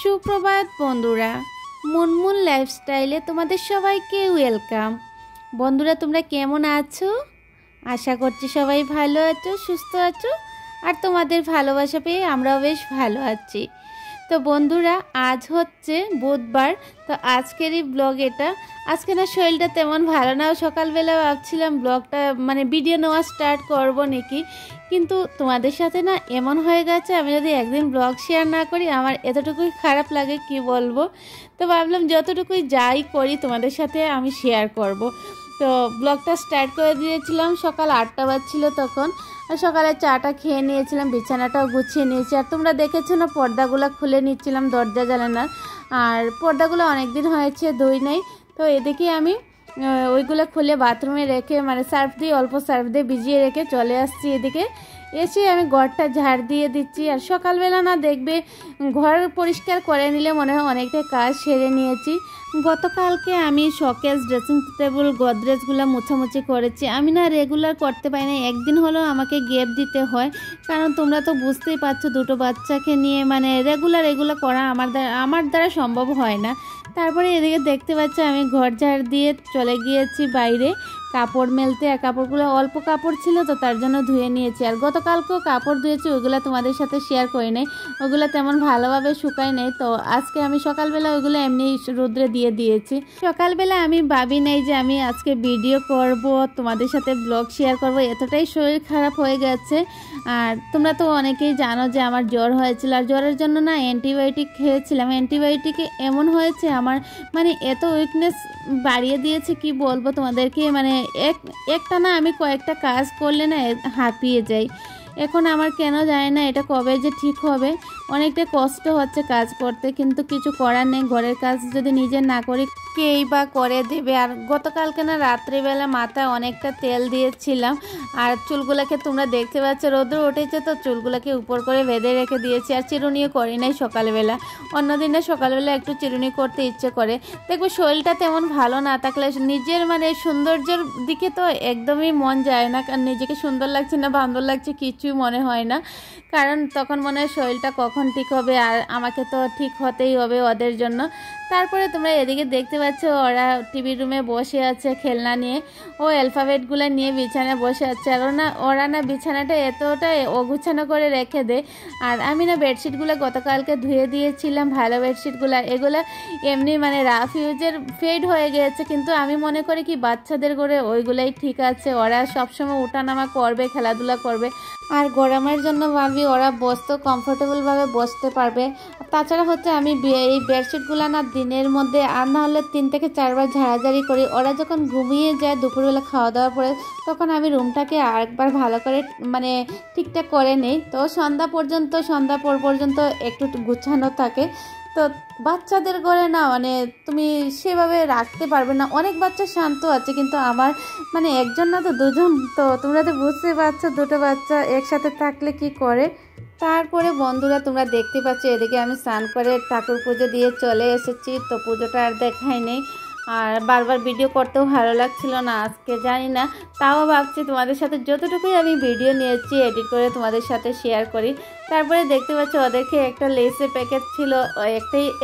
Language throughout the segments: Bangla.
সুপ্রভাত বন্ধুরা, মুনমুন লাইফস্টাইলে তোমাদের সবাইকে ওয়েলকাম। বন্ধুরা, তোমরা কেমন আছো? আশা করছি সবাই ভালো আছো, সুস্থ আছো, আর তোমাদের ভালোবাসা পেয়ে আমরাও বেশ ভালো আছি। তো বন্ধুরা, আজ হচ্ছে বুধবার। তো আজকেরই ব্লগ এটা। আজকে না শরীরটা তেমন ভালো না, সকালবেলা ভাবছিলাম ব্লগটা ভিডিও নেওয়া স্টার্ট করব নাকি, কিন্তু তোমাদের সাথে না এমন হয়ে গেছে আমি যদি একদিন ব্লগ শেয়ার না করি আমার এতটুকুই খারাপ লাগে, কি বলবো। তো ভাবলাম যতটুকুই যাই করি তোমাদের সাথে আমি শেয়ার করব। তো ব্লগটা স্টার্ট করে দিয়েছিলাম, সকাল 8টা বাজছিল তখন। আর সকালে চাটা খেয়ে নিয়েছিলাম, বিছানাটাও গুছিয়ে নিয়েছি। আর তোমরা দেখেছো না পর্দাগুলো খুলে নিচ্ছিলাম, দরজা জানালার। আর পর্দাগুলো অনেক দিন হয়েছে ধুই নাই। তো এদিকে আমি ওইগুলো খুলে বাথরুমে রেখে সার্ফ দিয়ে, অল্প সার্ফ দিয়ে ভিজিয়ে রেখে চলে আসছি। এদিকে এসে আমি ঘরটা ঝাড় দিয়ে দিচ্ছি। আর সকালবেলা না দেখবে ঘর পরিষ্কার করে নিলে মনে হয় অনেকটা কাজ সেরে নিয়েছি। গতকালকে আমি শোকেস, ড্রেসিং টেবিল, গোদরেজগুলো মোছামুছি করেছি। আমি না রেগুলার করতে পারি না, একদিন হলেও আমাকে গ্যাপ দিতে হয়, কারণ তোমরা তো বুঝতেই পারছো দুটো বাচ্চাকে নিয়ে রেগুলার এগুলো করা আমার দ্বারা সম্ভব হয় না। তারপরে এদিকে দেখতে পাচ্ছি আমি ঘর ঝাড় দিয়ে চলে গিয়েছি বাইরে কাপড় মেলতে। আর কাপড়গুলো অল্প কাপড় ছিল তো তার জন্য ধুয়ে নিয়েছি। আর গতকালকেও কাপড় ধুয়েছি, ওইগুলো তোমাদের সাথে শেয়ার করি নাই, ওগুলো তেমন ভালোভাবে শুকায় নেই। তো আজকে আমি সকালবেলা ওইগুলো এমনি রোদ্রে দিয়ে দিয়েছি। সকালবেলা আমি ভাবি নাই যে আমি আজকে ভিডিও করব, তোমাদের সাথে ব্লগ শেয়ার করব, এতটাই শরীর খারাপ হয়ে গেছে। আর তোমরা তো অনেকেই জানো যে আমার জ্বর হয়েছিল, আর জ্বরের জন্য না অ্যান্টিবায়োটিক খেয়েছিলাম। অ্যান্টিবায়োটিকে এমন হয়েছে আমার এত উইকনেস বাড়িয়ে দিয়েছে, কি বলবো তোমাদেরকে। একটা না আমি কয়েকটা কাজ করলে না হাঁপিয়ে যাই। এখন আমার কেন জানি না এটা কবে যে ঠিক হবে। অনেকটা কষ্ট হচ্ছে কাজ করতে, কিন্তু কিছু করার নেই। ঘরের কাজ যদি নিজে না করি কেই বা করে দেবে। আর গতকালকে না রাত্রিবেলা মাথায় অনেকটা তেল দিয়েছিলাম। আর চুলগুলোকে তোমরা দেখতে পাচ্ছ রোদ্র উঠেছে তো চুলগুলোকে উপর করে বেঁধে রেখে দিয়েছি। আর চিরুনিও করি নাই সকালবেলা। অন্যদিনে সকালবেলা একটু চিরুনি করতে ইচ্ছে করে। দেখবো শরীরটা তেমন ভালো না থাকলে নিজের সৌন্দর্যের দিকে তো একদমই মন যায় না, কারণ নিজেকে সুন্দর লাগছে না বান্দর লাগছে কিছুই মনে হয় না। কারণ তখন মনে হয় শরীরটা কখন ঠিক হবে, আর আমাকে তো ঠিক হতেই হবে ওদের জন্য। তারপরে তোমরা এদিকে দেখতে পাচ্ছ ওরা টিভি রুমে বসে আছে খেলনা নিয়ে, ও অ্যালফাবেটগুলো নিয়ে বিছানায় বসে আছে। আর ওরা না বিছানাটা এতটা অগুছানো করে রেখে দেয়। আর আমি না বেডশিটগুলো গতকালকে ধুয়ে দিয়েছিলাম, ভালো বেডশিটগুলো। এগুলো এমনি রাফ ইউজের ফেড হয়ে গিয়েছে, কিন্তু আমি মনে করি কি বাচ্চাদের করে ওইগুলাই ঠিক আছে। ওরা সবসময় ওঠানামা করবে, খেলাধুলা করবে। আর গরমের জন্য ভাবি ওরা বসতেও কমফোর্টেবলভাবে বসতে পারবে। তাছাড়া হচ্ছে আমি এই বেডশিটগুলো না দিনের মধ্যে আর না হলে 3 থেকে 4 বার ঝাড়াঝাড়ি করি। ওরা যখন ঘুমিয়ে যায় দুপুরবেলা খাওয়া দাওয়া পরে, তখন আমি রুমটাকে আরেকবার ভালো করে ঠিকঠাক করে নেই। তো সন্ধ্যা পর পর্যন্ত একটু গুছানো থাকে। তো বাচ্চাদের ঘরে না তুমি সেভাবে রাখতে পারবে না। অনেক বাচ্চা শান্ত আছে, কিন্তু আমার একজন না তো দুজন। তো তোমরা তো বুঝতে পারছো দুটো বাচ্চা একসাথে থাকলে কি করে। তারপরে বন্ধুরা তোমরা দেখতে পাচ্ছ এদিকে আমি স্নান করে ঠাকুর পুজো দিয়ে চলে এসেছি। তো পুজোটা আর দেখাই নেই, আর বারবার ভিডিও করতেও ভালো লাগছিল না আজকে, জানি না। তাও ভাবছি তোমাদের সাথে যতটুকুই আমি ভিডিও নিয়েছি এডিট করে তোমাদের সাথে শেয়ার করি। তারপরে দেখতে পাচ্ছ ওদেরকে একটা লেসের প্যাকেট ছিল,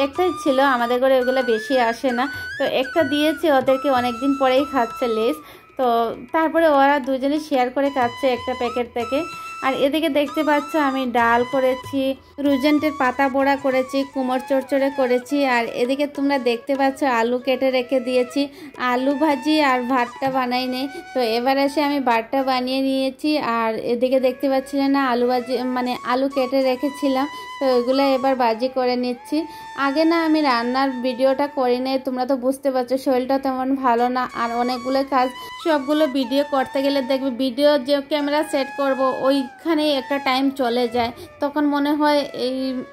একটাই ছিল, আমাদের ঘরে ওগুলো বেশি আসে না। তো একটা দিয়েছি ওদেরকে, অনেকদিন পরেই খাচ্ছে লেস। তো তারপরে ওরা দুজনে শেয়ার করে খাচ্ছে একটা প্যাকেট থেকে। আর এদিকে দেখতে পাচ্ছ আমি ডাল করেছি, রুজেন্টের পাতা বড়া করেছি, কুমড় চচ্চড়ি করেছি। আর এদিকে তোমরা দেখতে পাচ্ছ আলু কেটে রেখে দিয়েছি, আলু ভাজি আর ভাতটা বানাই নেই। তো এবার এসে আমি ভাতটা বানিয়ে নিয়েছি। আর এদিকে দেখতে পাচ্ছিলে না আলু ভাজি আলু কেটে রেখেছিলাম, তো ওইগুলো এবার ভাজি করে নিচ্ছি। আগে না আমি রান্নার ভিডিওটা করি নাই, তোমরা তো বুঝতে পারছো শরীরটা তেমন ভালো না। আর অনেকগুলো কাজ, সবগুলো ভিডিও করতে গেলে দেখবে ভিডিও যে ক্যামেরা সেট করব ওইখানে একটা টাইম চলে যায়। তখন মনে হয়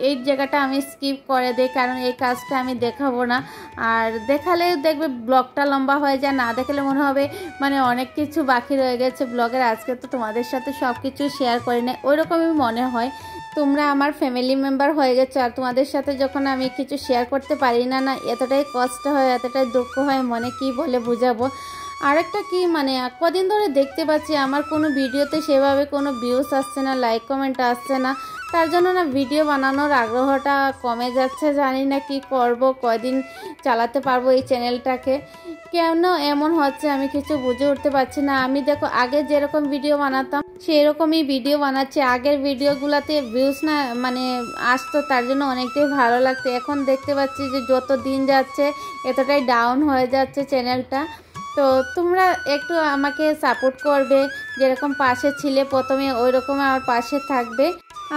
এই জায়গাটা আমি স্কিপ করে দিই, কারণ এই কাজটা আমি দেখাবো না। আর দেখালে দেখবে ব্লগটা লম্বা হয়ে যায়, না দেখালে মনে হবে অনেক কিছু বাকি রয়ে গেছে ব্লগের। আজকে তো তোমাদের সাথে সব কিছু শেয়ার করি না, ওইরকমই মনে হয়। তোমরা আমার ফ্যামিলি মেম্বার হয়ে গেছো, আর তোমাদের সাথে যখন আমি কিছু শেয়ার করতে পারি না, এতটাই কষ্ট হয়, এতটাই দুঃখ হয় মনে, কি বলে বুঝাবো। আরেকটা কি মানে কদিন ধরে দেখতে পাচ্ছি আমার কোনো ভিডিওতে সেভাবে কোনো ভিউজ আসছে না, লাইক কমেন্ট আসছে না, তার জন্য না ভিডিও বানানোর আগ্রহটা কমে যাচ্ছে। জানি না কি করব, কয়দিন চালাতে পারবো এই চ্যানেলটাকে, কেন এমন হচ্ছে আমি কিছু বুঝে উঠতে পারছি না। আমি দেখো আগে যেরকম ভিডিও বানাতাম সেই রকমই ভিডিও বানাচ্ছি। আগের ভিডিওগুলোতে ভিউজ না মানে আসতো, তার জন্য অনেকটাই ভালো লাগতো। এখন দেখতে পাচ্ছি যে যত দিন যাচ্ছে এতটাই ডাউন হয়ে যাচ্ছে চ্যানেলটা। তো তোমরা একটু আমাকে সাপোর্ট করবে, যেরকম পাশে ছিলে প্রথমে ওই রকম আমার পাশে থাকবে।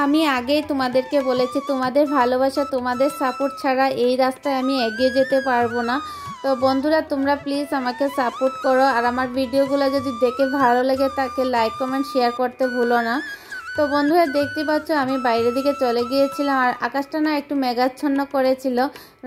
আমি আগেই তোমাদেরকে বলেছি তোমাদের ভালোবাসা, তোমাদের সাপোর্ট ছাড়া এই রাস্তায় আমি এগিয়ে যেতে পারবো না। তো বন্ধুরা তোমরা প্লিজ আমাকে সাপোর্ট করো, আর আমার ভিডিওগুলো যদি দেখে ভালো লাগে তাকে লাইক কমেন্ট শেয়ার করতে ভুলো না। তো বন্ধুরা দেখতে পাচ্ছ আমি বাইরের দিকে চলে গিয়েছিলাম, আর আকাশটা না একটু মেঘাচ্ছন্ন করেছিল।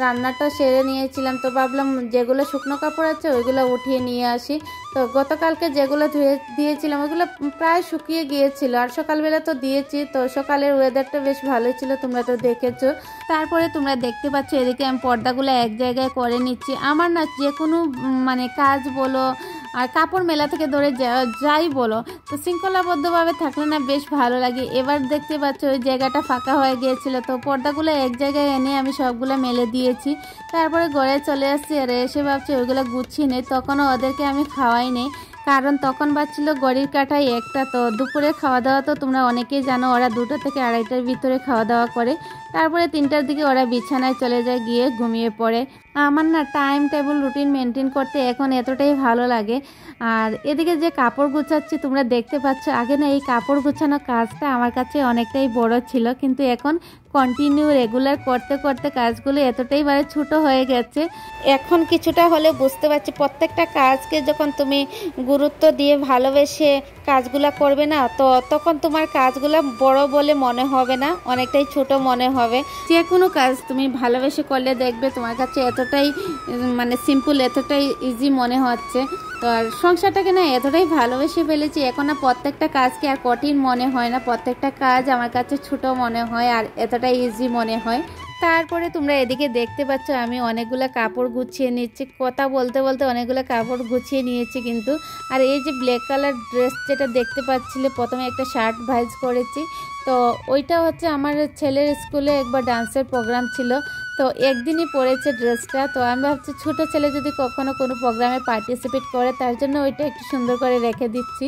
রান্নাটা সেরে নিয়েছিলাম, তো ভাবলাম যেগুলো শুকনো কাপড় আছে ওইগুলো উঠিয়ে নিয়ে আসি। তো গতকালকে যেগুলো ধুয়ে দিয়েছিলাম ওইগুলো প্রায় শুকিয়ে গিয়েছিল, আর সকালবেলা তো দিয়েছি। তো সকালের ওয়েদারটা বেশ ভালোই ছিল, তোমরা তো দেখেছো। তারপরে তোমরা দেখতে পাচ্ছ এদিকে আমি পর্দাগুলো এক জায়গায় করে নিচ্ছি। আমার না যে কোনো মানে কাজ বলো আর কাপড় মেলা থেকে ধরে যাই বলো, তো শৃঙ্খলাবদ্ধভাবে থাকলে না বেশ ভালো লাগে। এবার দেখতে পাচ্ছ ওই জায়গাটা ফাঁকা হয়ে গিয়েছিল, তো পর্দাগুলো এক জায়গায় এনে আমি সবগুলো মেলে দিয়েছি। তারপরে ঘরে চলে আসছি, আর এসে ভাবছি ওইগুলো গুছিয়ে নেই। তখনও ওদেরকে আমি খাওয়াই নেই, কারণ তখন বাজছিল ঘড়ির কাঁটায় 1টা। তো দুপুরে খাওয়া দাওয়া তো তোমরা অনেকেই জানো, ওরা 2টা থেকে 2:30টার ভিতরে খাওয়া দাওয়া করে। তারপরে 3টার দিকে ওরা বিছানায় চলে যায়, গিয়ে ঘুমিয়ে পড়ে। আমার না টাইম টেবিল রুটিন মেনটেন করতে এখন এতটাই ভালো লাগে। আর এদিকে যে কাপড় গুছাচ্ছি তোমরা দেখতে পাচ্ছ, আগে না এই কাপড় গুছানো কাজটা আমার কাছে অনেকটাই বড় ছিল, কিন্তু এখন কন্টিনিউ রেগুলার করতে করতে কাজগুলো এতটাই ছোট হয়ে গেছে। এখন কিছুটা হলে বুঝতে পারছি প্রত্যেকটা কাজকে যখন তুমি গুরুত্ব দিয়ে ভালোবেসে কাজগুলা করবে না, তো তখন তোমার কাজগুলা বড় বলে মনে হবে না, অনেকটাই ছোট মনে হবে। যে কোনো কাজ তুমি ভালোবেসে করলে দেখবে তোমার কাছে এতটাই মানে সিম্পল, এতটাই ইজি মনে হচ্ছে। তো আর সংসারটাকে না এতটাই ভালোবেসে ফেলেছি, এখন না প্রত্যেকটা কাজকে আর কঠিন মনে হয় না, প্রত্যেকটা কাজ আমার কাছে ছোট মনে হয় আর এতটাই ইজি মনে হয়। তারপরে তোমরা এদিকে দেখতে পাচ্ছ আমি অনেকগুলো কাপড় গুছিয়ে নিচ্ছি, কথা বলতে বলতে অনেকগুলো কাপড় গুছিয়ে নিয়েছি কিন্তু। আর এই যে ব্ল্যাক কালার ড্রেস যেটা দেখতে পাচ্ছিলে, প্রথমে একটা শার্ট ভাইজ করেছি। তো ওইটা হচ্ছে আমার ছেলের স্কুলে একবার ডান্সের প্রোগ্রাম ছিল, তো একদিনই পরেছে ড্রেসটা। তো আমি ভাবছি ছোটো ছেলে যদি কখনো কোনো প্রোগ্রামে পার্টিসিপেট করে, তার জন্য ওইটা একটু সুন্দর করে রেখে দিচ্ছি।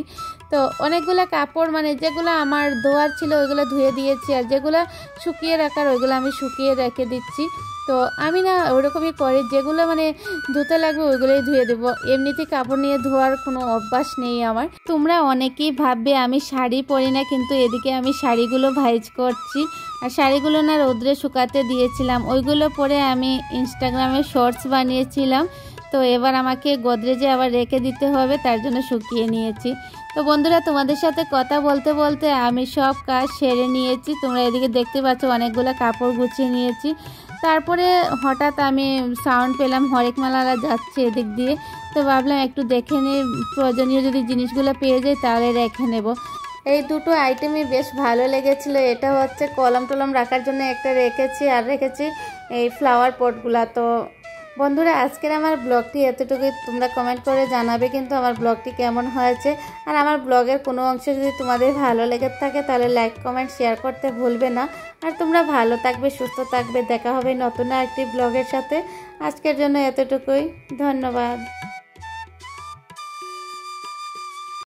তো অনেকগুলো কাপড় মানে যেগুলো আমার ধোয়ার ছিল ওইগুলো ধুয়ে দিয়েছি, আর যেগুলো শুকিয়ে রাখার ওইগুলো আমি শুকিয়ে রেখে দিচ্ছি। তো আমি না ওইরকমই করি, যেগুলো মানে ধুতে লাগবে ওইগুলোই ধুয়ে দেবো, এমনিতে কাপড় নিয়ে ধোয়ার কোনো অভ্যাস নেই আমার। তোমরা অনেকেই ভাববে আমি শাড়ি পরি না, কিন্তু এদিকে আমি শাড়িগুলো ভাইজ করছি। আর শাড়িগুলো না রোদ্রে শুকাতে দিয়েছিলাম, ওইগুলো পরে আমি ইনস্টাগ্রামে শর্টস বানিয়েছিলাম। তো এবার আমাকে গোদরেজে আবার রেখে দিতে হবে, তার জন্য শুকিয়ে নিয়েছি। তো বন্ধুরা তোমাদের সাথে কথা বলতে বলতে আমি সব কাজ সেরে নিয়েছি। তোমরা এদিকে দেখতে পাচ্ছ অনেকগুলো কাপড় গুছিয়ে নিয়েছি। তারপরে হঠাৎ আমি সাউন্ড পেলাম হরেকমালারা যাচ্ছে এদিক দিয়ে, তো ভাবলাম একটু দেখে নিই, প্রয়োজনীয় যদি জিনিসগুলো পেয়ে যাই তাহলে রেখে নেব। এই দুটো আইটেমই বেশ ভালো লেগেছিলো। এটা হচ্ছে কলম টলম রাখার জন্য একটা রেখেছি, আর রেখেছি এই ফ্লাওয়ার পটগুলা। তো বন্ধুরা আজকের আমার ব্লগটি এতটুকুই, তোমরা কমেন্ট করে জানাবে কিন্তু আমার ব্লগটি কেমন হয়েছে। আর আমার ব্লগের কোনো অংশ যদি তোমাদের ভালো লেগে থাকে তাহলে লাইক কমেন্ট শেয়ার করতে ভুলবে না। আর তোমরা ভালো থাকবে, সুস্থ থাকবে, দেখা হবে নতুন একটি ব্লগের সাথে। আজকের জন্য এতটুকুই, ধন্যবাদ।